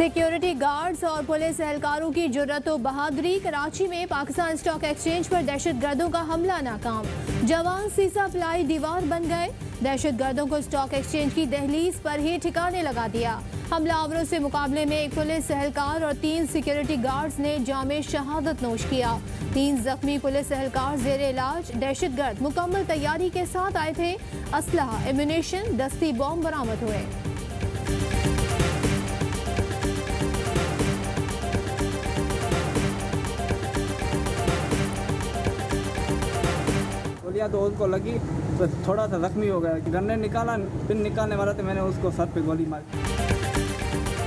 Security guards और police एहलकारों की जुर्रत व बहादुरी। कराची में पाकिस्तान स्टॉक एक्सचेंज पर दहशतगर्दों का हमला नाकाम। जवान सीसा प्लाई दीवार बन गए। दहशतगर्दों को स्टॉक एक्सचेंज की दहलीज पर ही ठिकाने लगा दिया। हमलावरों से मुकाबले में एक पुलिस एहलकार और 3 सिक्योरिटी गार्ड्स ने जामे शहादत नोश किया। 3 जख्मी पुलिस एहलकार जेर इलाज। दहशतगर्द मुकम्मल तैयारी के साथ आए थे। असलहा, एम्यूनेशन, दस्ती बॉम्ब बरामद हुए। तो उसको लगी तो थोड़ा सा जख्मी हो गया। गन्ने निकाला, पिन निकालने वाला तो मैंने उसको सर पे गोली मारी।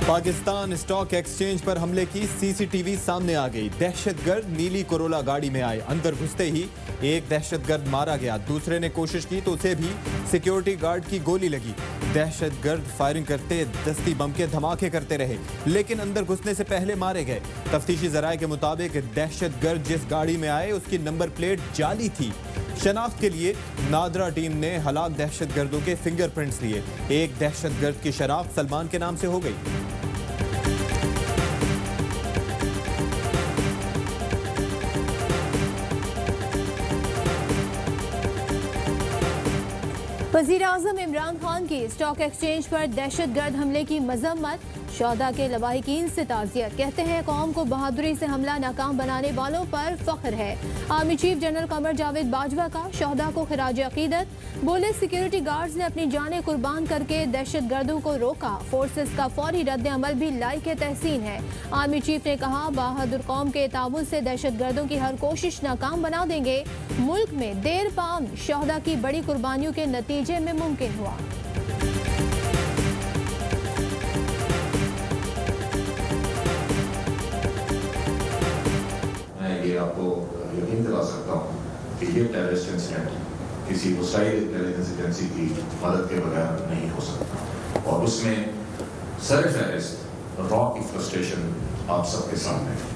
पाकिस्तान स्टॉक एक्सचेंज पर हमले की सीसीटीवी सामने आ गई। दहशतगर्द नीली कोरोला गाड़ी में आए। अंदर घुसते ही एक दहशतगर्द मारा गया। दूसरे ने कोशिश की तो उसे भी सिक्योरिटी गार्ड की गोली लगी। दहशतगर्द फायरिंग करते दस्ती बम के धमाके करते रहे, लेकिन अंदर घुसने से पहले मारे गए। तफ्तीशी जराये के मुताबिक दहशतगर्द जिस गाड़ी में आए उसकी नंबर प्लेट जाली थी। शनाख्त के लिए नादरा टीम ने हलाक दहशतगर्दों के फिंगरप्रिंट्स लिए। एक दहशतगर्द की शनाख्त सलमान के नाम से हो गई। वज़ीर-ए-आज़म इमरान खान की स्टॉक एक्सचेंज पर दहशतगर्द हमले की मजम्मत। शोहदा के लवाहिकीन से ताज़ियत। कहते हैं कौम को बहादुरी से हमला नाकाम बनाने वालों पर फख्र है। Army chief general Qamar Javed Bajwa का शोहदा को खिराज अकीदत। बोले सिक्योरिटी गार्ड्स ने अपनी जानें कुर्बान करके दहशतगर्दों को रोका। फोर्सेस का फौरी रद्द अमल भी लायक तहसीन है। आर्मी चीफ ने कहा बहादुर कौम के ताउन से दहशतगर्दों की हर कोशिश नाकाम बना देंगे। मुल्क में देर पाम शोहदा की बड़ी कुर्बानियों के नतीजे में मुमकिन हुआ। ये आपको यकीन दिला सकता हूँ कि ये टेररिस्ट इंसिडेंट किसी वसाइल इंटेलिजेंस एजेंसी की मदद के बगैर नहीं हो सकता, और उसमें सरफहरिस्त रॉ की फ्रस्ट्रेशन आप सबके सामने है।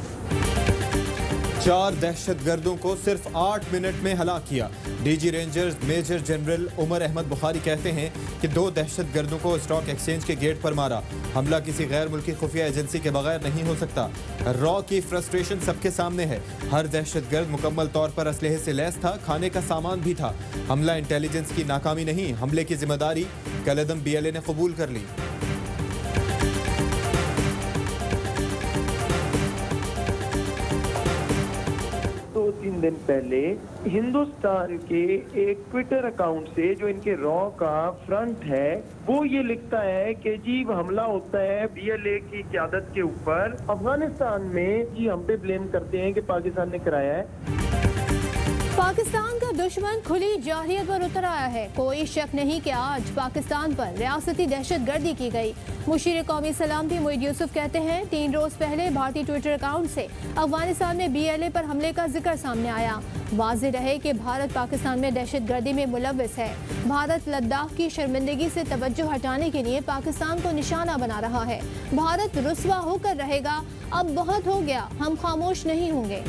4 दहशतगर्दों को सिर्फ 8 मिनट में हलाक किया। DG Rangers Major General Umar Ahmad Bukhari कहते हैं कि 2 दहशतगर्दों को स्टॉक एक्सचेंज के गेट पर मारा। हमला किसी गैर मुल्की खुफिया एजेंसी के बगैर नहीं हो सकता। रॉ की फ्रस्ट्रेशन सबके सामने है। हर दहशतगर्द मुकम्मल तौर पर असलहे से लैस था, खाने का सामान भी था। हमला इंटेलिजेंस की नाकामी नहीं, हमले की जिम्मेदारी कलदम BLA ने कबूल कर ली। तीन दिन पहले हिंदुस्तान के एक ट्विटर अकाउंट से जो इनके रॉ का फ्रंट है वो ये लिखता है कि जी हमला होता है BLA की क़यादत के ऊपर अफगानिस्तान में। जी हम पे ब्लेम करते हैं कि पाकिस्तान ने कराया है। पाकिस्तान का दुश्मन खुली जाहिलियत पर उतर आया है। कोई शक नहीं कि आज पाकिस्तान पर रियासती दहशतगर्दी की गई। मुशीर कौमी सलामती मोईद यूसुफ कहते हैं 3 रोज पहले भारतीय ट्विटर अकाउंट से अफगानिस्तान में BLA पर हमले का जिक्र सामने आया। वाज़ेह रहे कि भारत पाकिस्तान में दहशतगर्दी में मुलव्वस है। भारत लद्दाख की शर्मिंदगी से तवज्जो हटाने के लिए पाकिस्तान को निशाना बना रहा है। भारत रुस्वा होकर रहेगा। अब बहुत हो गया, हम खामोश नहीं होंगे।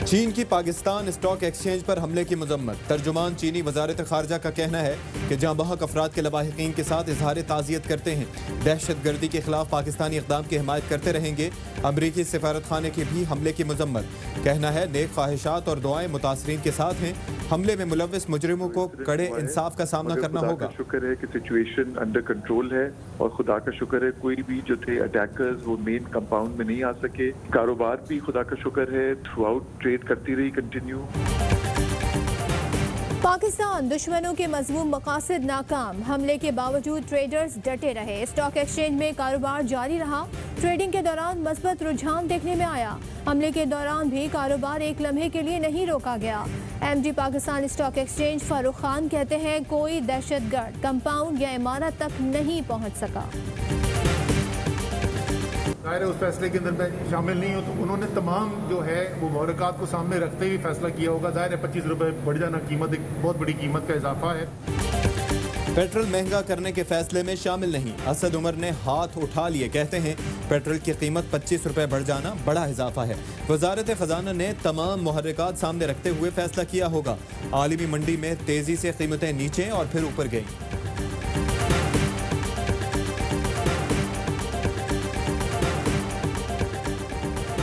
चीन की पाकिस्तान स्टॉक एक्सचेंज पर हमले की मजम्मत। तर्जुमान चीनी वजारत खारजा का कहना है कि जहाँ बहक अफराद के लवाहिकीन के साथ इजहार ताज़ियत करते हैं। दहशतगर्दी के खिलाफ पाकिस्तानी इक़दाम की हिमायत करते रहेंगे। अमरीकी सफारत खाने की भी हमले की मजम्मत। कहना है नेक ख्वाहिशात और दुआएं मुतासरीन के साथ हैं। हमले में मुलव्वस मुजरिमों को कड़े इंसाफ का सामना करना होगा। शुक्र है कि सिचुएशन अंडर कंट्रोल है, और खुदा का शुक्र है कोई भी जो थे अटैकर्स वो मेन कंपाउंड में नहीं आ सके। कारोबार भी खुदा का शुक्र है थ्रू आउट ट्रेड करती रही कंटिन्यू। पाकिस्तान दुश्मनों के मज़मूम मकासद नाकाम। हमले के बावजूद ट्रेडर्स डटे रहे। स्टॉक एक्सचेंज में कारोबार जारी रहा। ट्रेडिंग के दौरान मस्बत रुझान देखने में आया। हमले के दौरान भी कारोबार एक लम्हे के लिए नहीं रोका गया। MD Pakistan stock exchange Farooq Khan कहते हैं कोई दहशतगर्द कंपाउंड या इमारत तक नहीं पहुँच सका। ज़ाहिर है उस फैसले के अंदर मैं शामिल नहीं हूँ, तो उन्होंने तमाम जो है वो मुहर्रिकात को सामने रखते हुए फैसला किया होगा। ज़ाहिर है 25 रुपये बढ़ जाना कीमत एक बहुत बड़ी कीमत का इजाफा है। पेट्रोल महंगा करने के फैसले में शामिल नहीं। असद उमर ने हाथ उठा लिए, कहते हैं पेट्रोल की कीमत 25 रुपए बढ़ जाना बड़ा इजाफा है। वजारत खजाना ने तमाम मुहर्रिकात सामने रखते हुए फैसला किया होगा। आलमी मंडी में तेजी से कीमतें नीचे और फिर ऊपर गईं।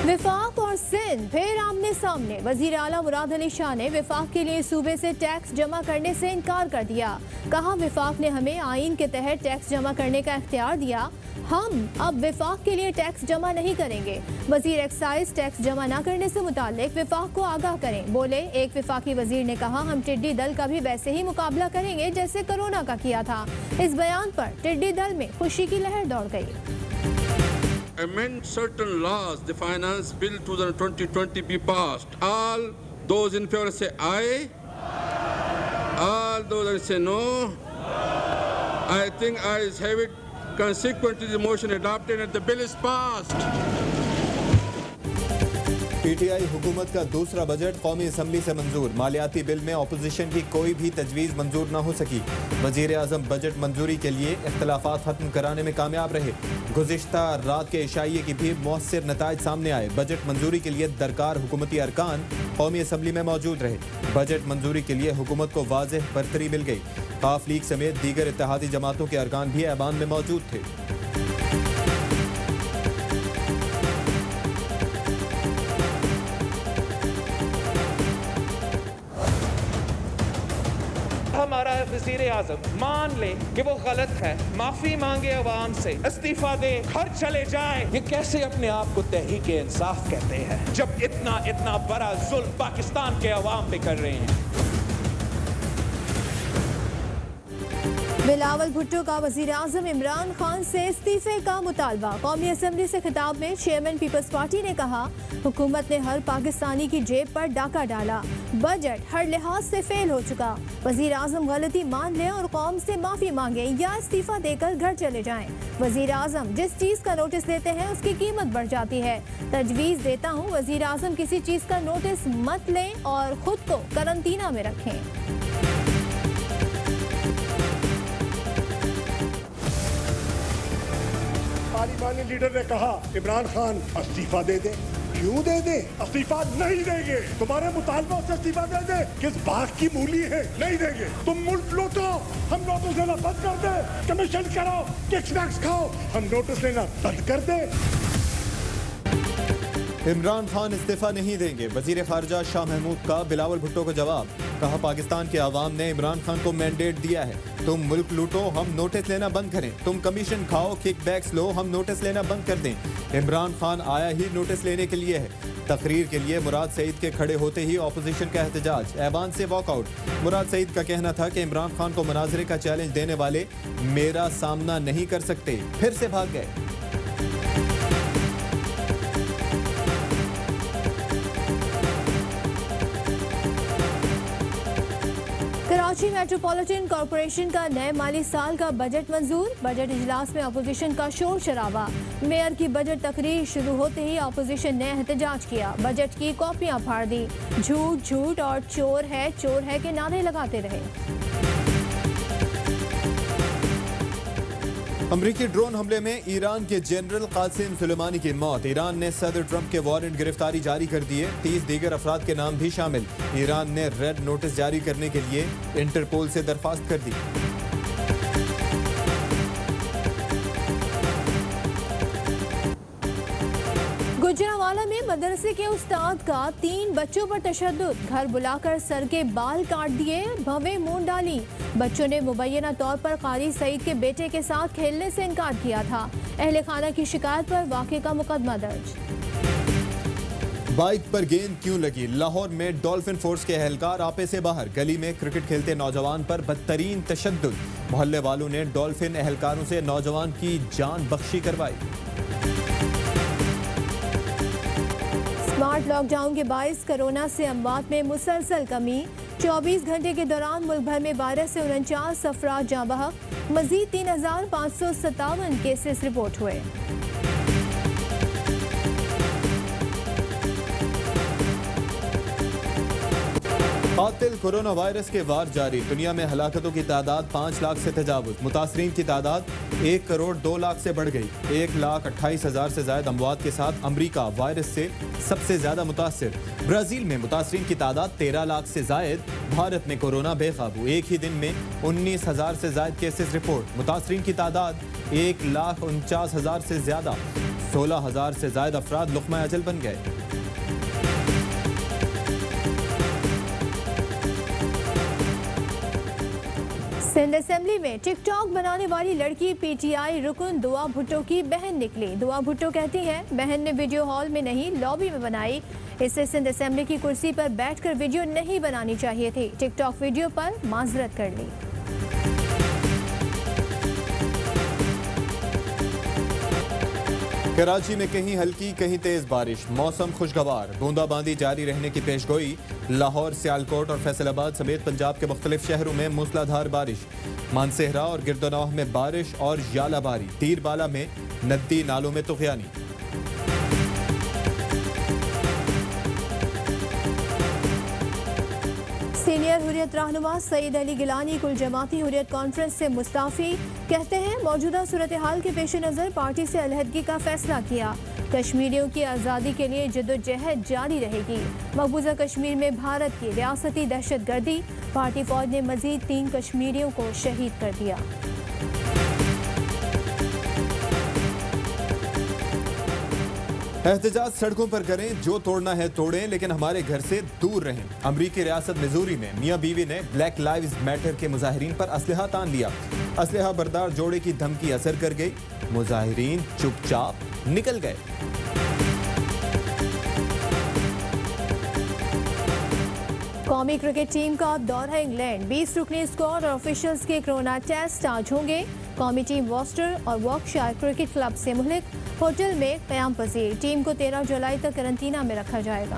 विफाक और सिंध फिर आमने सामने। वजीर आला मुराद अली शाह ने विफाक के लिए सूबे से टैक्स जमा करने से इनकार कर दिया। कहा विफाक ने हमें आइन के तहत टैक्स जमा करने का इख्तियार दिया, हम अब विफाक के लिए टैक्स जमा नहीं करेंगे। वजीर एक्साइज टैक्स जमा न करने से मुतालिक विफाक को आगाह करें। बोले एक विफाकी वजीर ने कहा हम टिड्डी दल का भी वैसे ही मुकाबला करेंगे जैसे कोरोना का किया था। इस बयान पर टिड्डी दल में खुशी की लहर दौड़ गई। Amend certain laws, the Finance Bill 2020 be passed. All those in favor say aye. All those that say no. I think ayes have it. Consequently, the motion adopted and the bill is passed. PTI हुकूमत का दूसरा budget कौमी assembly से मंजूर। मालियाती bill में opposition की कोई भी तजवीज़ मंजूर न हो सकी। वजीर आज़म बजट मंजूरी के लिए इख्तलाफात खत्म कराने में कामयाब रहे। गुज़िश्ता रात के इशाइये की भी मौसर नताइज सामने आए। बजट मंजूरी के लिए दरकार हुकूमती अरकान कौमी असम्बली में मौजूद रहे। बजट मंजूरी के लिए हुकूमत को वाज़ेह बरतरी मिल गई। काफ लीग समेत दीगर इत्तेहादी जमातों के अरकान भी ऐवान में मौजूद थे। हमारा वज़ीर आज़म मान ले कि वो गलत है, माफी मांगे अवाम से, इस्तीफा दे, घर चले जाए। ये कैसे अपने आप को तहरीक इंसाफ कहते हैं जब इतना बड़ा जुल्म पाकिस्तान के अवाम पे कर रहे हैं। बिलावल भुट्टो का वजीर आज़म इमरान खान से इस्तीफे का मुतालबा। कौमी असम्बली से खिताब में चेयरमैन पीपल्स पार्टी ने कहा हुकूमत ने हर पाकिस्तानी की जेब पर डाका डाला, बजट हर लिहाज से फेल हो चुका। वजीर आज़म गलती मान लें और कौम से माफी मांगे या इस्तीफा देकर घर चले जाएं। वजीर आज़म जिस चीज का नोटिस देते हैं उसकी कीमत बढ़ जाती है। तजवीज़ देता हूँ वजीर आज़म किसी चीज का नोटिस मत लें और खुद को करंटीना में रखें। तालिबानी लीडर ने कहा इमरान खान इस्तीफा दे दे। क्यों दे दे? इस्तीफा नहीं देंगे। तुम्हारे मुतालबा से इस्तीफा दे दे। किस बाग की मूली है? नहीं देंगे। तुम मुल्क लूटो, हम नोटिस लेना बंद कर दे। कमीशन कराओ, किकबैक्स खाओ, हम नोटिस लेना बंद कर दे। इमरान खान इस्तीफा नहीं देंगे। वजीर खारजा शाह महमूद का बिलावल भुट्टो को जवाब। कहा पाकिस्तान के अवाम ने इमरान खान को मैंडेट दिया है, तुम मुल्क लूटो हम नोटिस लेना बंद करें, तुम कमीशन खाओ किकबैक्स लो हम नोटिस लेना बंद कर दें। इमरान खान आया ही नोटिस लेने के लिए है। तकरीर के लिए मुराद सईद के खड़े होते ही अपोजिशन का एहतजाज, ऐवान से वॉकआउट। मुराद सईद का कहना था कि इमरान खान को मुनाजरे का चैलेंज देने वाले मेरा सामना नहीं कर सकते, फिर से भाग गए। कराची मेट्रोपॉलिटन कॉरपोरेशन का नए माली साल का बजट मंजूर। बजट इजलास में अपोजिशन का शोर शराबा। मेयर की बजट तकरीर शुरू होते ही अपोजिशन ने एहतजाज किया, बजट की कॉपियां फाड़ दी। झूठ झूठ और चोर है के नारे लगाते रहे। अमरीकी ड्रोन हमले में ईरान के जनरल कासिम सुलेमानी की मौत। ईरान ने सदर ट्रंप के वारंट गिरफ्तारी जारी कर दिए। 30 दीगर अफराद के नाम भी शामिल। ईरान ने रेड नोटिस जारी करने के लिए इंटरपोल से दरख्वास्त कर दी। गुजरांवाला में मदरसे के उस्ताद का 3 बच्चों पर तशद्दुद, घर बुलाकर सर के बाल काट दिए, भवें मूंड डाली। बच्चों ने मुबैना तौर पर कारी सईद के बेटे के साथ खेलने से इनकार किया था। अहले खाना की शिकायत पर वाक़े का मुकदमा दर्ज। बाइक पर गेंद क्यों लगी? लाहौर में डॉल्फिन फोर्स के एहलकार आपे से बाहर। गली में क्रिकेट खेलते नौजवान पर बदतरीन तशद्दुद। मोहल्ले वालों ने डॉल्फिन एहलकारों से नौजवान की जान बख्शी करवाई। स्मार्ट लॉकडाउन के बाइस कोरोना से अमवात में मुसलसल कमी। 24 घंटे के दौरान मुल्क भर में वायरस से 49 अफराद जाँ बहक। मजीद 3557 केसेस रिपोर्ट हुए। कातिल कोरोना वायरस के वार जारी। दुनिया में हलाकतों की तादाद 5 लाख से तजावुज। मुतासरीन की तादाद 1 करोड़ 2 लाख से बढ़ गई। 1,28,000 से ज्यादा अमवात के साथ अमरीका वायरस से सबसे ज्यादा मुतासिर। ब्राजील में मुतासरीन की तादाद 13 लाख से जायद। भारत में कोरोना बेकाबू। एक ही दिन में 19,000 से ज्यादा केसेस रिपोर्ट। मुतासरीन की तादाद 1,49,000 से ज्यादा। 16,000 से ज्यादा अफराद लुक़मा अजल बन गए। सिंध असेंबली में टिकटॉक बनाने वाली लड़की पीटीआई रुकन दुआ भुट्टो की बहन निकली। दुआ भुट्टो कहती हैं बहन ने वीडियो हॉल में नहीं लॉबी में बनाई। इससे सिंध असेंबली की कुर्सी पर बैठकर वीडियो नहीं बनानी चाहिए थी। टिकटॉक वीडियो पर माजरत कर ली। कराची में कहीं हल्की कहीं तेज बारिश। मौसम खुशगवार। बूंदाबांदी जारी रहने की पेशगोई। लाहौर, सियालकोट और फैसलाबाद समेत पंजाब के मुख्तलिफ शहरों में मूसलाधार बारिश। मानसेहरा और गिरदनौह में बारिश और यालाबारी। तीरबाला में नदी नालों में तुग़यानी। सीनियर हुर्रियत रहनुमा सईद अली गिलानी कुल जमाती हुर्रियत कॉन्फ्रेंस से मुस्ताफ़ी। कहते हैं मौजूदा सूरत हाल के पेश नज़र पार्टी से अलहदगी का फैसला किया। कश्मीरियों की आज़ादी के लिए जद्दोजहद जारी रहेगी। मकबूजा कश्मीर में भारत की रियासती दहशत गर्दी। पार्टी फौज ने मजीद 3 कश्मीरियों को शहीद कर दिया। एहतजाज सड़कों पर करें, जो तोड़ना है तोड़ें, लेकिन हमारे घर से दूर रहें। अमरीकी रियासत मिजूरी में मियाँ बीवी ने ब्लैक लाइव्स मैटर के मुजाहिरीन पर असलहा तान लिया। असलहा बरदार जोड़े की धमकी असर कर गई। मुजाहिरीन चुपचाप निकल गए। कौमी क्रिकेट टीम का दौरा इंग्लैंड। 20 रुकनी स्क्वाड और ऑफिशियल्स के कोरोना टेस्ट आज होंगे। कौमी टीम वॉस्टर और वॉर्कशायर क्रिकेट क्लब से मुल्क होटल में क़याम पजीर। टीम को 13 जुलाई तक करंतना में रखा जाएगा।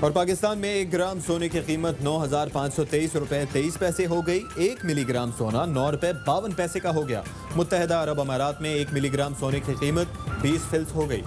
और पाकिस्तान में 1 ग्राम सोने की कीमत 9,523 रुपए 23 पैसे हो गई। 1 मिलीग्राम सोना 9 रुपए 52 पैसे का हो गया। मुत्तहदा अरब अमारात में 1 मिलीग्राम सोने की कीमत 20 फिल्स हो गई।